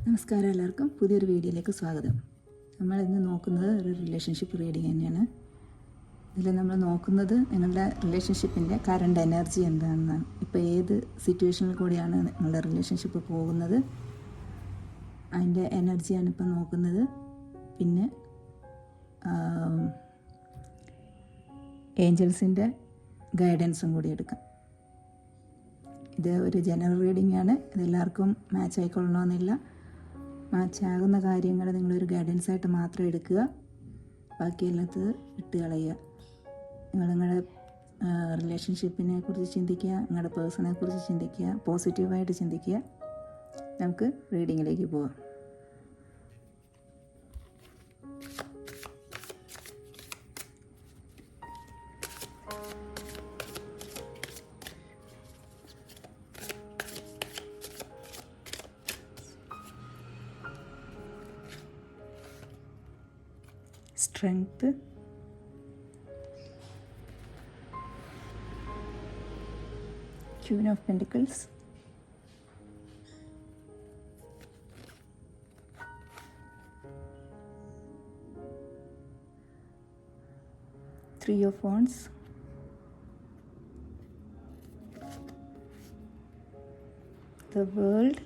നമസ്കാരം, എല്ലാവർക്കും പുതിയൊരു വീഡിയോയിലേക്ക് സ്വാഗതം. നമ്മൾ ഇന്ന് നോക്കുന്നത് ഒരു റിലേഷൻഷിപ്പ് റീഡിങ് തന്നെയാണ്. ഇതിൽ നമ്മൾ നോക്കുന്നത് നിങ്ങളുടെ റിലേഷൻഷിപ്പിൻ്റെ കറണ്ട് എനർജി എന്താണെന്നാണ്. ഇപ്പോൾ ഏത് സിറ്റുവേഷനിൽ കൂടിയാണ് നിങ്ങളുടെ റിലേഷൻഷിപ്പ് പോകുന്നത്, അതിൻ്റെ എനർജിയാണ് ഇപ്പോൾ നോക്കുന്നത്. പിന്നെ ഏഞ്ചൽസിൻ്റെ ഗൈഡൻസും കൂടി എടുക്കാം. ഇത് ഒരു ജനറൽ റീഡിംഗ് ആണ്. ഇതെല്ലാവർക്കും മാച്ച് ആയിക്കൊള്ളണമെന്നില്ല. മാച്ചാകുന്ന കാര്യങ്ങൾ നിങ്ങളൊരു ഗൈഡൻസായിട്ട് മാത്രം എടുക്കുക, ബാക്കിയെല്ലാത്തത് വിട്ട് കളയുക. നിങ്ങളുടെ റിലേഷൻഷിപ്പിനെ കുറിച്ച് ചിന്തിക്കുക, നിങ്ങളുടെ പേഴ്സണെ കുറിച്ച് ചിന്തിക്കുക, പോസിറ്റീവായിട്ട് ചിന്തിക്കുക. നമുക്ക് റീഡിങ്ങിലേക്ക് പോവാം. Strength, Queen of Pentacles, Three of Wands, the World,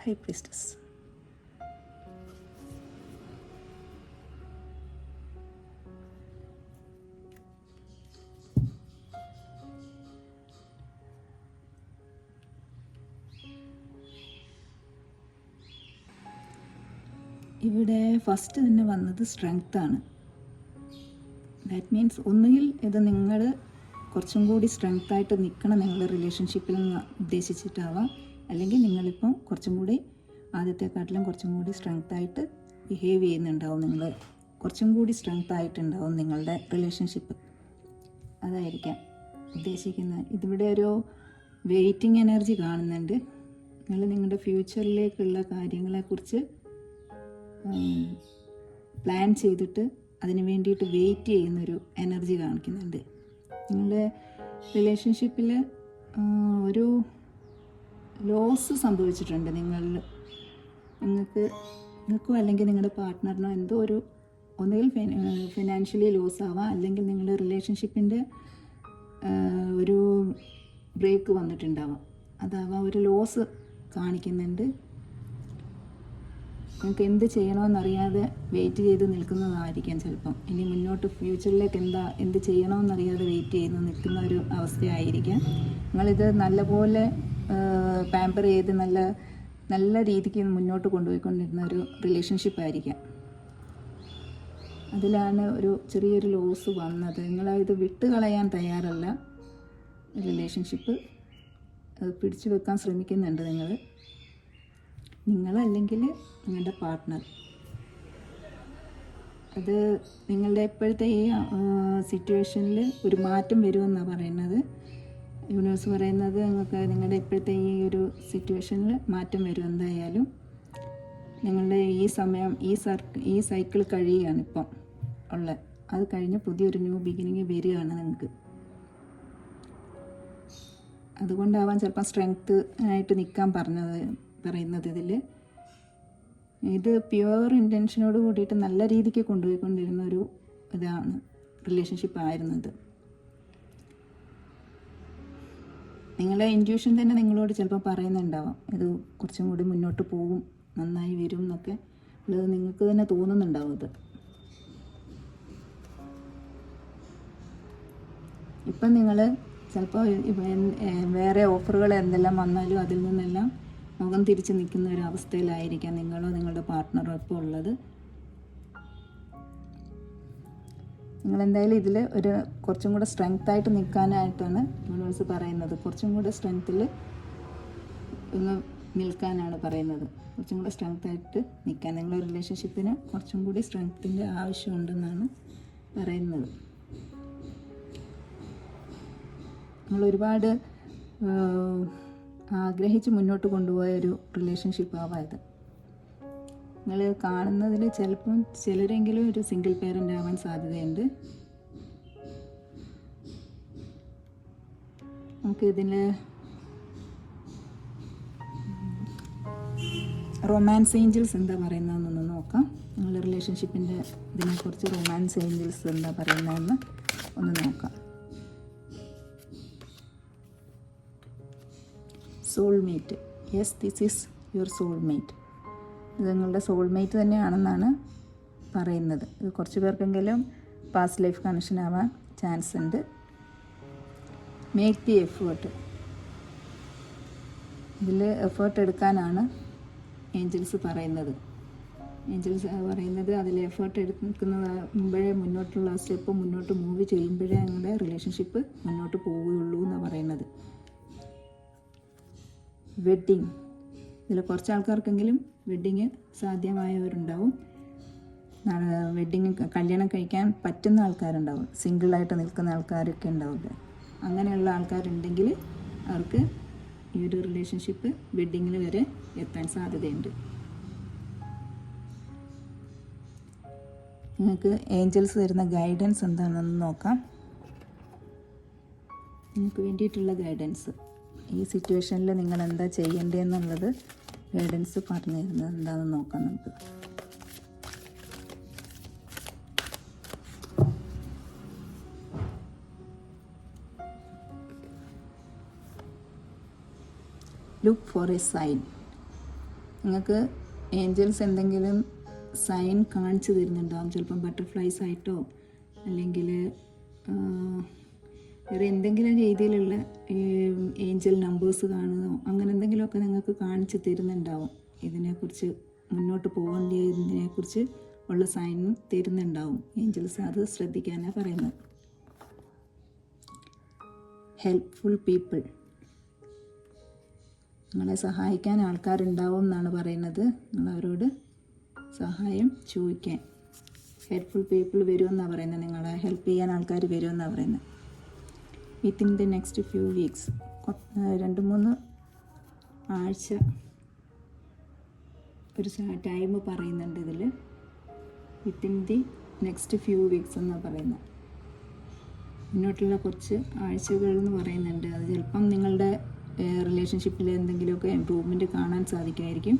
High Priestess. ഇവിടെ ഫസ്റ്റ് തന്നെ വന്നത് സ്ട്രെങ്ത് ആണ്. ദാറ്റ് മീൻസ് ഒന്നുകിൽ ഇത് നിങ്ങൾ കുറച്ചും കൂടി സ്ട്രെങ്ത് ആയിട്ട് നിൽക്കണം നിങ്ങളുടെ റിലേഷൻഷിപ്പിൽ ഉദ്ദേശിച്ചിട്ടാവാം, അല്ലെങ്കിൽ നിങ്ങളിപ്പം കുറച്ചും കൂടി ആദ്യത്തെക്കാട്ടിലും കുറച്ചും കൂടി സ്ട്രെങ്ത് ആയിട്ട് ബിഹേവ് ചെയ്യുന്നുണ്ടാവും. നിങ്ങൾ കുറച്ചും കൂടി സ്ട്രെങ്ത് ആയിട്ടുണ്ടാവും നിങ്ങളുടെ റിലേഷൻഷിപ്പ്. അതായിരിക്കാം ഉദ്ദേശിക്കുന്നത്. ഇതിവിടെ ഒരു വെയിറ്റിംഗ് എനർജി കാണുന്നുണ്ട്. നിങ്ങൾ നിങ്ങളുടെ ഫ്യൂച്ചറിലേക്കുള്ള കാര്യങ്ങളെക്കുറിച്ച് പ്ലാൻ ചെയ്തിട്ട് അതിന് വേണ്ടിയിട്ട് വെയിറ്റ് ചെയ്യുന്നൊരു എനർജി കാണിക്കുന്നുണ്ട്. നിങ്ങളുടെ റിലേഷൻഷിപ്പിൽ ഒരു ലോസ് സംഭവിച്ചിട്ടുണ്ട്. നിങ്ങൾക്കോ അല്ലെങ്കിൽ നിങ്ങളുടെ പാർട്ട്ണറിനോ എന്തോ ഒരു ഒന്നുകിൽ ഫിനാൻഷ്യലി ലോസ് ആവാം, അല്ലെങ്കിൽ നിങ്ങളുടെ റിലേഷൻഷിപ്പിൻ്റെ ഒരു ബ്രേക്ക് വന്നിട്ടുണ്ടാവാം. അതാവാം ഒരു ലോസ് കാണിക്കുന്നുണ്ട്. നിങ്ങൾക്ക് എന്ത് ചെയ്യണമെന്നറിയാതെ വെയിറ്റ് ചെയ്ത് നിൽക്കുന്നതായിരിക്കാം ചിലപ്പം. ഇനി മുന്നോട്ട് ഫ്യൂച്ചറിലേക്ക് എന്ത് ചെയ്യണമെന്നറിയാതെ വെയിറ്റ് ചെയ്ത് നിൽക്കുന്ന ഒരു അവസ്ഥയായിരിക്കാം. നിങ്ങളിത് നല്ലപോലെ പാമ്പർ ചെയ്ത് നല്ല രീതിക്ക് മുന്നോട്ട് കൊണ്ടുപോയിക്കൊണ്ടിരുന്ന ഒരു റിലേഷൻഷിപ്പായിരിക്കാം. അതിലാണ് ഒരു ചെറിയൊരു ലോസ് വന്നത്. നിങ്ങളത് വിട്ട് കളയാൻ തയ്യാറല്ല. റിലേഷൻഷിപ്പ് അത് പിടിച്ചു വെക്കാൻ ശ്രമിക്കുന്നുണ്ട് നിങ്ങളല്ലെങ്കിൽ നിങ്ങളുടെ പാർട്ട്ണർ. അത് നിങ്ങളുടെ ഇപ്പോഴത്തെ ഈ സിറ്റുവേഷനിൽ ഒരു മാറ്റം വരുമെന്നാണ് പറയുന്നത്. യൂണിവേഴ്സ് പറയുന്നത് നിങ്ങളുടെ ഇപ്പോഴത്തെ ഈ ഒരു സിറ്റുവേഷനിൽ മാറ്റം വരും. എന്തായാലും നിങ്ങളുടെ ഈ സമയം ഈ സൈക്കിൾ കഴിയുകയാണ് ഇപ്പം ഉള്ളത്. അത് കഴിഞ്ഞ് പുതിയൊരു ന്യൂ ബിഗിനിങ് വരികയാണ് നിങ്ങൾക്ക്. അതുകൊണ്ടാവാൻ ചിലപ്പോൾ സ്ട്രെങ്ത് ആയിട്ട് നിൽക്കാൻ പറയുന്നത്. ഇത് പ്യുവർ ഇൻറ്റൻഷനോട് കൂടിയിട്ട് നല്ല രീതിക്ക് കൊണ്ടുപോയിക്കൊണ്ടിരുന്ന ഒരു ഇതാണ് റിലേഷൻഷിപ്പ് ആയിരുന്നത്. നിങ്ങളെ ഇൻറ്റ്യൂഷൻ തന്നെ നിങ്ങളോട് ചിലപ്പോൾ പറയുന്നുണ്ടാവാം, ഇത് കുറച്ചും കൂടി മുന്നോട്ട് പോകും, നന്നായി വരും എന്നൊക്കെ ഉള്ളത് നിങ്ങൾക്ക് തന്നെ തോന്നുന്നുണ്ടാവും. ഇത് ഇപ്പം നിങ്ങൾ ചിലപ്പോൾ വേറെ ഓഫറുകൾ എന്തെല്ലാം വന്നാലും അതിൽ നിന്നെല്ലാം മുഖം തിരിച്ച് നിൽക്കുന്ന ഒരു അവസ്ഥയിലായിരിക്കാം നിങ്ങളോ നിങ്ങളുടെ പാർട്ട്ണറോ ഇപ്പോൾ ഉള്ളത്. നിങ്ങളെന്തായാലും ഇതിൽ ഒരു കുറച്ചും കൂടെ സ്ട്രെങ്ത് ആയിട്ട് നിൽക്കാനായിട്ടാണ് യൂണിവേഴ്സ് പറയുന്നത്. കുറച്ചും കൂടെ സ്ട്രെങ്ത്തിൽ ഒന്ന് നിൽക്കാനാണ് പറയുന്നത്. കുറച്ചും കൂടെ സ്ട്രെങ്ത് ആയിട്ട് നിൽക്കാൻ നിങ്ങളുടെ റിലേഷൻഷിപ്പിന് കുറച്ചും കൂടി സ്ട്രെങ്ത്തിൻ്റെ ആവശ്യമുണ്ടെന്നാണ് പറയുന്നത്. നിങ്ങൾ ഒരുപാട് ആഗ്രഹിച്ച് മുന്നോട്ട് കൊണ്ടുപോയ ഒരു റിലേഷൻഷിപ്പ് ആവാം ഇത്. നിങ്ങൾ കാണുന്നതിൽ ചിലപ്പം ചിലരെങ്കിലും ഒരു സിംഗിൾ പേരൻ്റ് ആവാൻ സാധ്യതയുണ്ട്. നമുക്ക് ഇതിൽ റൊമാൻസ് ഏഞ്ചൽസ് എന്താ പറയുന്നതെന്നൊന്ന് നോക്കാം. നിങ്ങളുടെ റിലേഷൻഷിപ്പിൻ്റെ ഇതിനെക്കുറിച്ച് റൊമാൻസ് ഏഞ്ചൽസ് എന്താ പറയുന്നതെന്ന് ഒന്ന് നോക്കാം. Soulmate. Yes, this is your soulmate. ഇത് നിങ്ങളുടെ സോൾമേറ്റ് തന്നെയാണെന്നാണ് പറയുന്നത്. ഇത് കുറച്ച് പേർക്കെങ്കിലും പാസ്റ്റ് ലൈഫ് കണക്ഷൻ ആവാൻ ചാൻസ് ഉണ്ട്. Make the effort. ഇതിൽ എഫേർട്ട് എടുക്കാനാണ് ഏഞ്ചൽസ് പറയുന്നത്. ഏഞ്ചൽസ് പറയുന്നത് അതിൽ എഫേർട്ട് എടുക്കുന്നതാകുമ്പോഴേ മുന്നോട്ടുള്ള സ്റ്റെപ്പ് മുന്നോട്ട് മൂവ് ചെയ്യുമ്പോഴേ ഞങ്ങളുടെ റിലേഷൻഷിപ്പ് മുന്നോട്ട് പോവുകയുള്ളൂ എന്നാണ് പറയുന്നത്. വെഡ്ഡിങ്. ഇതിൽ കുറച്ച് ആൾക്കാർക്കെങ്കിലും വെഡ്ഡിങ് സാധ്യമായവരുണ്ടാവും. വെഡ്ഡിങ് കല്യാണം കഴിക്കാൻ പറ്റുന്ന ആൾക്കാരുണ്ടാവും. സിംഗിളായിട്ട് നിൽക്കുന്ന ആൾക്കാരൊക്കെ ഉണ്ടാവില്ലേ, അങ്ങനെയുള്ള ആൾക്കാരുണ്ടെങ്കിൽ അവർക്ക് ഈ ഒരു റിലേഷൻഷിപ്പ് വെഡ്ഡിങ്ങിൽ വരെ എത്താൻ സാധ്യതയുണ്ട്. നിങ്ങൾക്ക് ഏഞ്ചൽസ് തരുന്ന ഗൈഡൻസ് എന്താണെന്ന് നോക്കാം. നിങ്ങൾക്ക് വേണ്ടിയിട്ടുള്ള ഗൈഡൻസ്, ഈ സിറ്റുവേഷനിൽ നിങ്ങൾ എന്താ ചെയ്യേണ്ടതെന്നുള്ളത് ഗൈഡൻസ് പറഞ്ഞു തരുന്നത് എന്താണെന്ന് നോക്കാം നമുക്ക്. Look for a sign. നിങ്ങൾക്ക് ഏഞ്ചൽസ് എന്തെങ്കിലും സൈൻ കാണിച്ചു തരുന്നുണ്ടാകും. ചിലപ്പം ബട്ടർഫ്ലൈസ് ആയിട്ടോ അല്ലെങ്കിൽ വേറെ എന്തെങ്കിലും രീതിയിലുള്ള ഏഞ്ചൽ നമ്പേഴ്സ് കാണുന്നതോ അങ്ങനെ എന്തെങ്കിലുമൊക്കെ നിങ്ങൾക്ക് കാണിച്ചു തരുന്നുണ്ടാവും. ഇതിനെക്കുറിച്ച് മുന്നോട്ട് പോകേണ്ടതിനെക്കുറിച്ച് ഉള്ള സൈൻ തരുന്നുണ്ടാവും ഏഞ്ചൽസ്. അത് ശ്രദ്ധിക്കാനാണ് പറയുന്നത്. Helpful people. നിങ്ങളെ സഹായിക്കാൻ ആൾക്കാരുണ്ടാവും എന്നാണ് പറയുന്നത്. നിങ്ങളവരോട് സഹായം ചോദിക്കാൻ ഹെൽപ്ഫുൾ പീപ്പിൾ വരുമെന്നാണ് പറയുന്നത്. നിങ്ങളെ ഹെൽപ്പ് ചെയ്യാൻ ആൾക്കാർ വരുമെന്നാണ് പറയുന്നത്. Within the next few weeks. 2-3 ആഴ്ച ഒരു ടൈം പറയുന്നുണ്ട് ഇതിൽ. Within the next few weeks എന്നാണ് പറയുന്നത്. മുന്നോട്ടുള്ള കുറച്ച് ആഴ്ചകൾ എന്ന് പറയുന്നുണ്ട്. അത് ചിലപ്പം നിങ്ങളുടെ റിലേഷൻഷിപ്പിൽ എന്തെങ്കിലുമൊക്കെ ഇമ്പ്രൂവ്മെൻറ്റ് കാണാൻ സാധിക്കുമായിരിക്കും.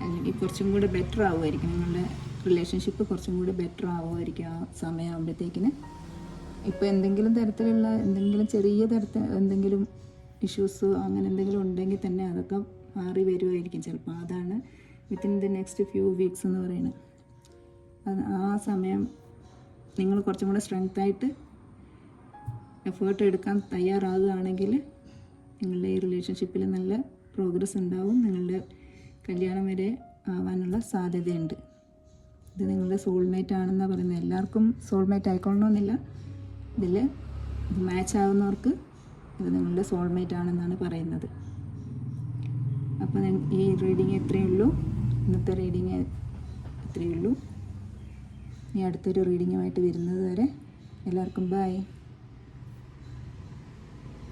അല്ലെങ്കിൽ കുറച്ചും കൂടെ ബെറ്റർ ആവുമായിരിക്കും. നിങ്ങളുടെ റിലേഷൻഷിപ്പ് കുറച്ചും കൂടി ബെറ്റർ ആവുമായിരിക്കും ആ സമയമാകുമ്പോഴത്തേക്കിന്. ഇപ്പോൾ എന്തെങ്കിലും തരത്തിലുള്ള ചെറിയ തരത്തിൽ എന്തെങ്കിലും ഇഷ്യൂസ് അങ്ങനെ എന്തെങ്കിലും ഉണ്ടെങ്കിൽ തന്നെ അതൊക്കെ മാറി വരുമായിരിക്കും ചിലപ്പോൾ. അതാണ് within the next few weeks എന്ന് പറയുന്നത്. ആ സമയം നിങ്ങൾ കുറച്ചും കൂടെ സ്ട്രെങ്തായിട്ട് എഫേർട്ട് എടുക്കാൻ തയ്യാറാകുകയാണെങ്കിൽ നിങ്ങളുടെ ഈ റിലേഷൻഷിപ്പിൽ നല്ല പ്രോഗ്രസ് ഉണ്ടാവും. നിങ്ങളുടെ കല്യാണം വരെ ആവാനുള്ള സാധ്യതയുണ്ട്. ഇത് നിങ്ങളുടെ സോൾമേറ്റ് ആണെന്നാണ് പറയുന്നത്. എല്ലാവർക്കും സോൾമേറ്റ് ആയിക്കൊള്ളണമെന്നില്ല. ഇതിൽ മാച്ച് ആവുന്നവർക്ക് ഇത് നിങ്ങളുടെ സോൾമേറ്റ് ആണെന്നാണ് പറയുന്നത്. അപ്പോൾ ഈ റീഡിങ് എത്രയേ ഉള്ളൂ. ഇന്നത്തെ റീഡിങ് എത്രയേ ഉള്ളൂ. ഇനി അടുത്തൊരു റീഡിങ്ങുമായിട്ട് വരുന്നത് വരെ എല്ലാവർക്കും ബൈ.